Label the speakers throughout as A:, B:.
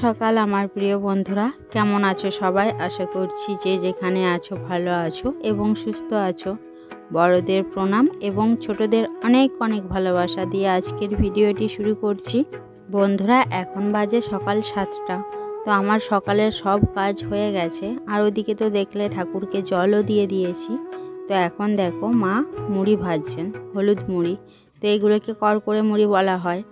A: সকাল আমার প্রিয় বন্ধুরা, কেমন আছো সবাই? আশা করছি যে যেখানে আছো ভালো আছো এবং সুস্থ আছো। বড়দের প্রণাম এবং ছোটদের অনেক অনেক ভালোবাসা দিয়ে আজকের ভিডিওটি শুরু করছি। বন্ধুরা, এখন বাজে সকাল 7টা। তো আমার সকালের সব কাজ হয়ে গেছে, আর ওদিকে তো দেখলে ঠাকুরকে জলও দিয়ে দিয়েছি। তো এখন দেখো মা মুড়ি ভাজছেন, হলুদ মুড়ি। তো এইগুলোকে কড়কড়ে মুড়ি বলা হয়।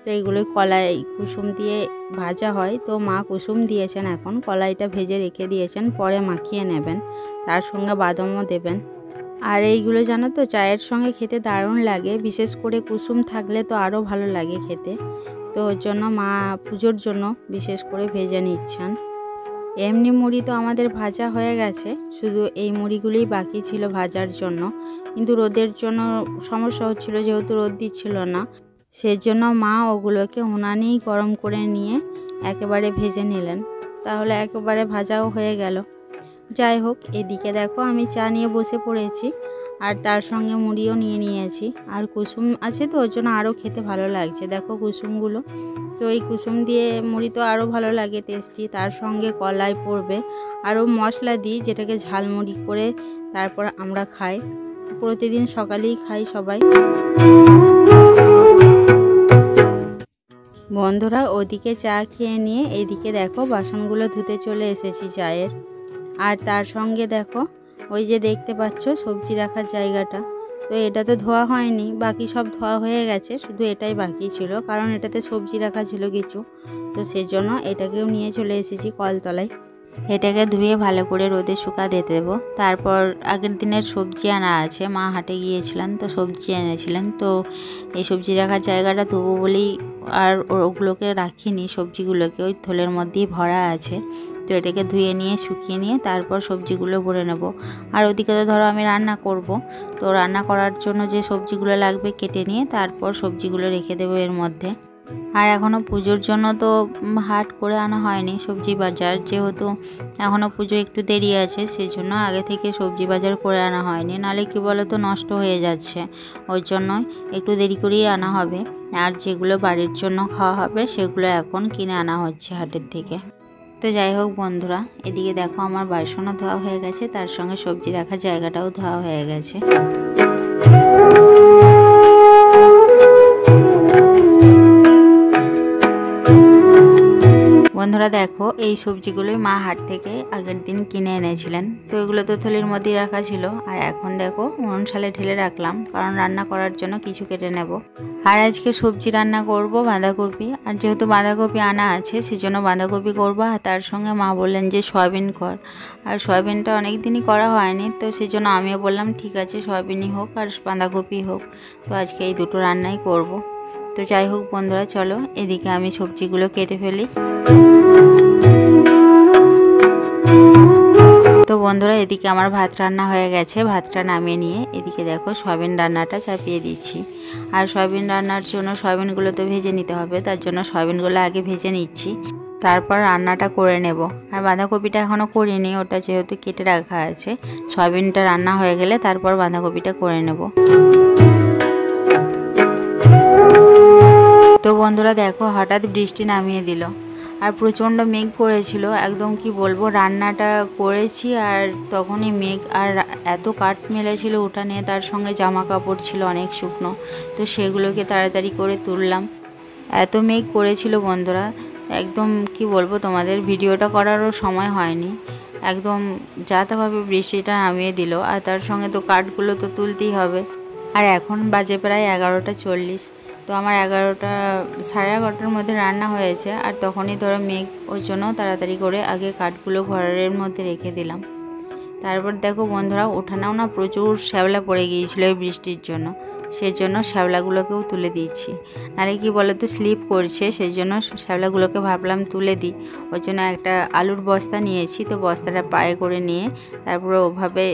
A: তো এইগুলো কলাই কুসুম দিয়ে ভাজা হয়। তো মা কুসুম দিয়েছেন, এখন কলাইটা ভেজে রেখে দিয়েছেন, পরে মাখিয়ে নেবেন, তার সঙ্গে বাদামও দেবেন। আর এইগুলো জানো তো চায়ের সঙ্গে খেতে দারুণ লাগে, বিশেষ করে কুসুম থাকলে তো আরও ভালো লাগে খেতে। তো ওর জন্য মা পুজোর জন্য বিশেষ করে ভেজে নিচ্ছেন। এমনি মুড়ি তো আমাদের ভাজা হয়ে গেছে, শুধু এই মুড়িগুলোই বাকি ছিল ভাজার জন্য। কিন্তু রোদের জন্য সমস্যা হচ্ছিল, যেহেতু রোদ দিচ্ছিল না, সেজন্য মা ওগুলোকে উনানেই গরম করে নিয়ে একেবারে ভেজে নিলেন, তাহলে একেবারে ভাজাও হয়ে গেল। যাই হোক, এদিকে দেখো আমি চা নিয়ে বসে পড়েছি, আর তার সঙ্গে মুড়িও নিয়ে নিয়েছি। আর কুসুম আছে তো ওর জন্য আরও খেতে ভালো লাগছে, দেখো কুসুমগুলো। তো এই কুসুম দিয়ে মুড়ি তো আরও ভালো লাগে, টেস্টি। তার সঙ্গে কলাই পড়বে, আরও মশলা দিই, যেটাকে ঝালমুড়ি করে তারপর আমরা খাই। প্রতিদিন সকালেই খাই সবাই। বন্ধুরা, ওদিকে চা খেয়ে নিয়ে এদিকে দেখো বাসনগুলো ধুতে চলে এসেছি চায়ের। আর তার সঙ্গে দেখো ওই যে দেখতে পাচ্ছ সবজি রাখার জায়গাটা, তো এটা তো ধোয়া হয়নি, বাকি সব ধোয়া হয়ে গেছে, শুধু এটাই বাকি ছিল, কারণ এটাতে সবজি রাখা ছিল কিছু। তো সেজন্য এটাকেও নিয়ে চলে এসেছি কলতলায়। এটাকে ধুয়ে ভালো করে রোদে শুকাতে দেবো। তারপর আগের দিনের সবজি আনা আছে, মা হাটে গিয়েছিলেন তো সবজি এনেছিলেন, তো এই সবজি রাখার জায়গাটা ধোবো বলেই আর ওগুলোকে রাখিনি, সবজিগুলোকে ওই থলের মধ্যেই ভরা আছে। তো এটাকে ধুয়ে নিয়ে শুকিয়ে নিয়ে তারপর সবজিগুলো ভরে নেব। আর ওদিকে তো ধরো আমি রান্না করব, তো রান্না করার জন্য যে সবজিগুলো লাগবে কেটে নিয়ে তারপর সবজিগুলো রেখে দেবো এর মধ্যে। আর এখনও পুজোর জন্য তো হাট করে আনা হয়নি সবজি বাজার, যেহেতু এখনও পুজো একটু দেরি আছে, সেজন্য আগে থেকে সবজি বাজার করে আনা হয়নি, নাহলে কি বলো তো নষ্ট হয়ে যাচ্ছে, ওই জন্যই একটু দেরি করেই আনা হবে। আর যেগুলো বাড়ির জন্য খাওয়া হবে সেগুলো এখন কিনে আনা হচ্ছে হাটের থেকে। তো যাই হোক বন্ধুরা, এদিকে দেখো আমার বাসনও ধোয়া হয়ে গেছে, তার সঙ্গে সবজি রাখার জায়গাটাও ধোয়া হয়ে গেছে। বন্ধুরা দেখো, এই সবজিগুলোই মা হাট থেকে আগের দিন কিনে এনেছিলেন, তো এগুলো তো থলির মধ্যেই রাখা ছিল। আর এখন দেখো উনুন শালে ঢেলে রাখলাম, কারণ রান্না করার জন্য কিছু কেটে নেব। আর আজকে সবজি রান্না করব বাঁধাকপি, আর যেহেতু বাঁধাকপি আনা আছে সেজন্য বাঁধাকপি করবো। আর তার সঙ্গে মা বললেন যে সয়াবিন কর, আর সয়াবিনটা অনেক দিনই করা হয়নি, তো সেজন্য আমিও বললাম ঠিক আছে, সয়াবিনই হোক আর বাঁধাকপি হোক, তো আজকে এই দুটো রান্নাই করব। তো যাই হোক বন্ধুরা, চলো এদিকে আমি সবজিগুলো কেটে ফেলি। তো বন্ধুরা, এদিকে আমার ভাত রান্না হয়ে গেছে, ভাতটা নামিয়ে নিয়ে এদিকে দেখো সয়াবিন রান্নাটা চাপিয়ে দিচ্ছি। আর সয়াবিন রান্নার জন্য সয়াবিনগুলো তো ভেজে নিতে হবে, তার জন্য সয়াবিনগুলো আগে ভেজে নিচ্ছি, তারপর রান্নাটা করে নেব। আর বাঁধাকপিটা এখনও করিনি, ওটা যেহেতু কেটে রাখা আছে, সয়াবিনটা রান্না হয়ে গেলে তারপর বাঁধাকপিটা করে নেব। তো বন্ধুরা দেখো, হঠাৎ বৃষ্টি নামিয়ে দিল, আর প্রচণ্ড মেঘ করেছিল, একদম কি বলবো, রান্নাটা করেছি আর তখনই মেঘ, আর এত কাঠ মেলেছিল উঠানে, তার সঙ্গে জামা কাপড় ছিল অনেক শুকনো, তো সেগুলোকে তাড়াতাড়ি করে তুললাম। এত মেঘ করেছিল বন্ধুরা, একদম কি বলবো তোমাদের, ভিডিওটা করারও সময় হয়নি, একদম যাতাভাবে বৃষ্টিটা নামিয়ে দিল। আর তার সঙ্গে তো কাঠগুলো তো তুলতেই হবে। আর এখন বাজে প্রায় 11:40, তো আমার 11:30 মধ্যে রান্না হয়েছে, আর তখনই ধরো মেঘ, ওই জন্য তাড়াতাড়ি করে আগে কাঠগুলো ঘরের মধ্যে রেখে দিলাম। তারপর দেখো বন্ধুরা, উঠানেও না প্রচুর শ্যাওলা পড়ে গিয়েছিলো এই বৃষ্টির জন্য, সেজন্য শ্যাওলাগুলোকেও তুলে দিচ্ছি, নাহলে কি বলো তো স্লিপ করছে, সেই জন্য শ্যাওলাগুলোকে ভাবলাম তুলে দিই। ওই জন্য একটা আলুর বস্তা নিয়েছি, তো বস্তাটা পায়ে করে নিয়ে তারপরে ওভাবে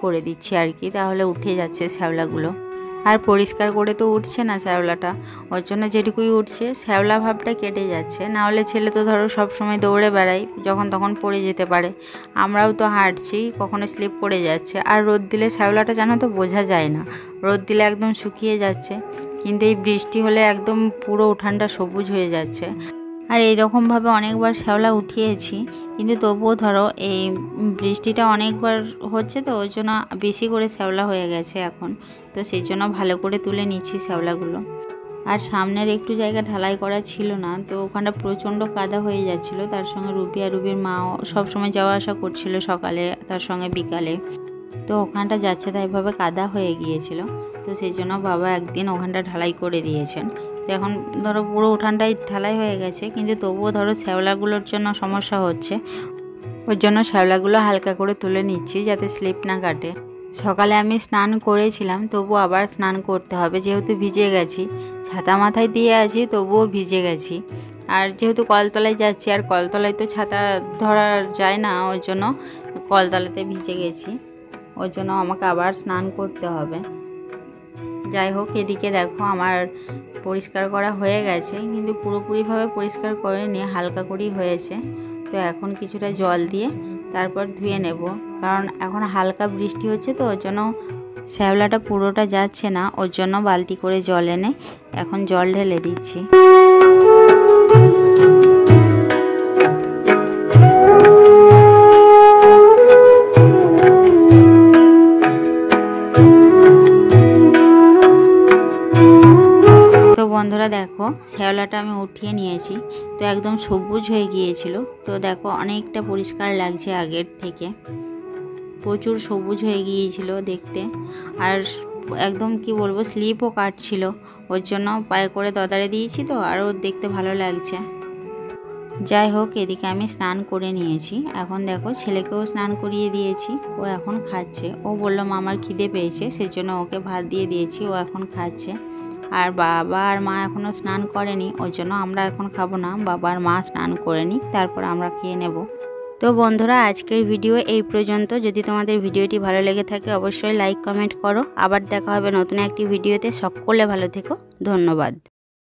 A: করে দিচ্ছি আর কি, তাহলে উঠে যাচ্ছে শ্যাওলাগুলো। আর পরিষ্কার করে তো উঠছে না শ্যাওলাটা, ওর জন্য যেটুকুই উঠছে শ্যাওলা ভাবটা কেটে যাচ্ছে, না হলে ছেলে তো ধরো সব সময় দৌড়ে বেড়াই, যখন তখন পড়ে যেতে পারে, আমরাও তো হাঁটছি, কখনো স্লিপ পড়ে যাচ্ছে। আর রোদ দিলে শ্যাওলাটা জানো তো বোঝা যায় না, রোদ দিলে একদম শুকিয়ে যাচ্ছে, কিন্তু এই বৃষ্টি হলে একদম পুরো উঠানটা সবুজ হয়ে যাচ্ছে। আর এইরকমভাবে অনেকবার শ্যাওলা উঠিয়েছি, কিন্তু তবুও ধরো এই বৃষ্টিটা অনেকবার হচ্ছে তো ওই জন্য বেশি করে শ্যাওলা হয়ে গেছে এখন। তো সেই জন্য ভালো করে তুলে নিচ্ছি শ্যাওলাগুলো। আর সামনের একটু জায়গা ঢালাই করা ছিল না, তো ওখানটা প্রচণ্ড কাদা হয়ে যাচ্ছিল। তার সঙ্গে রুবি আর রুবির মাও সবসময় যাওয়া আসা করছিল সকালে, তার সঙ্গে বিকালে। তো ওখানটা যাচ্ছে তাইভাবে কাদা হয়ে গিয়েছিল। তো সেই জন্য বাবা একদিন ওখানটা ঢালাই করে দিয়েছেন। তো এখন ধরো পুরো উঠানটাই ঢালাই হয়ে গেছে, কিন্তু তবুও ধরো শ্যাওলাগুলোর জন্য সমস্যা হচ্ছে। ওর জন্য শ্যাওলাগুলো হালকা করে তুলে নিচ্ছি যাতে স্লিপ না কাটে। সকালে আমি স্নান করেছিলাম, তবুও আবার স্নান করতে হবে যেহেতু ভিজে গেছি। ছাতা মাথায় দিয়ে আছি তবুও ভিজে গেছি। আর যেহেতু কলতলায় যাচ্ছি, আর কলতলায় তো ছাতা ধরা যায় না, ওই জন্য কলতলাতে ভিজে গেছি। ওর জন্য আমাকে আবার স্নান করতে হবে। যাই হোক, এদিকে দেখো আমার পরিষ্কার করা হয়ে গেছে, কিন্তু পুরোপুরিভাবে পরিষ্কার করিনি, হালকা করেই হয়েছে। তো এখন কিছুটা জল দিয়ে তারপর ধুয়ে নেব, কারণ এখন হালকা বৃষ্টি হচ্ছে তো ওর জন্য শ্যাওলাটা পুরোটা যাচ্ছে না। ওর জন্য বালতি করে জল এনে এখন জল ঢেলে দিচ্ছি। বন্ধুরা দেখো, শ্যাওলাটা আমি উঠিয়ে নিয়েছি, তো একদম সবুজ হয়ে গিয়েছিল। তো দেখো অনেকটা পরিষ্কার লাগছে আগের থেকে, প্রচুর সবুজ হয়ে গিয়েছিল দেখতে। আর একদম কি বলবো, স্লিপও কাটছিল, ওর জন্য পায়ে করে দদারে দিয়েছি, তো আরও দেখতে ভালো লাগছে। যাই হোক, এদিকে আমি স্নান করে নিয়েছি। এখন দেখো ছেলেকেও স্নান করিয়ে দিয়েছি, ও এখন খাচ্ছে। ও বললো আমার খিদে পেয়েছে, সেই জন্য ওকে ভাত দিয়ে দিয়েছি, ও এখন খাচ্ছে। আর বাবা আর মা এখনও স্নান করেনি, ওই জন্য আমরা এখন খাবো না, বাবা আর মা স্নান করে নিক তারপর আমরা খেয়ে নেব। তো বন্ধুরা, আজকের ভিডিও এই পর্যন্ত। যদি তোমাদের ভিডিওটি ভালো লেগে থাকে অবশ্যই লাইক কমেন্ট করো। আবার দেখা হবে নতুন একটি ভিডিওতে। সকলে ভালো থেকো, ধন্যবাদ।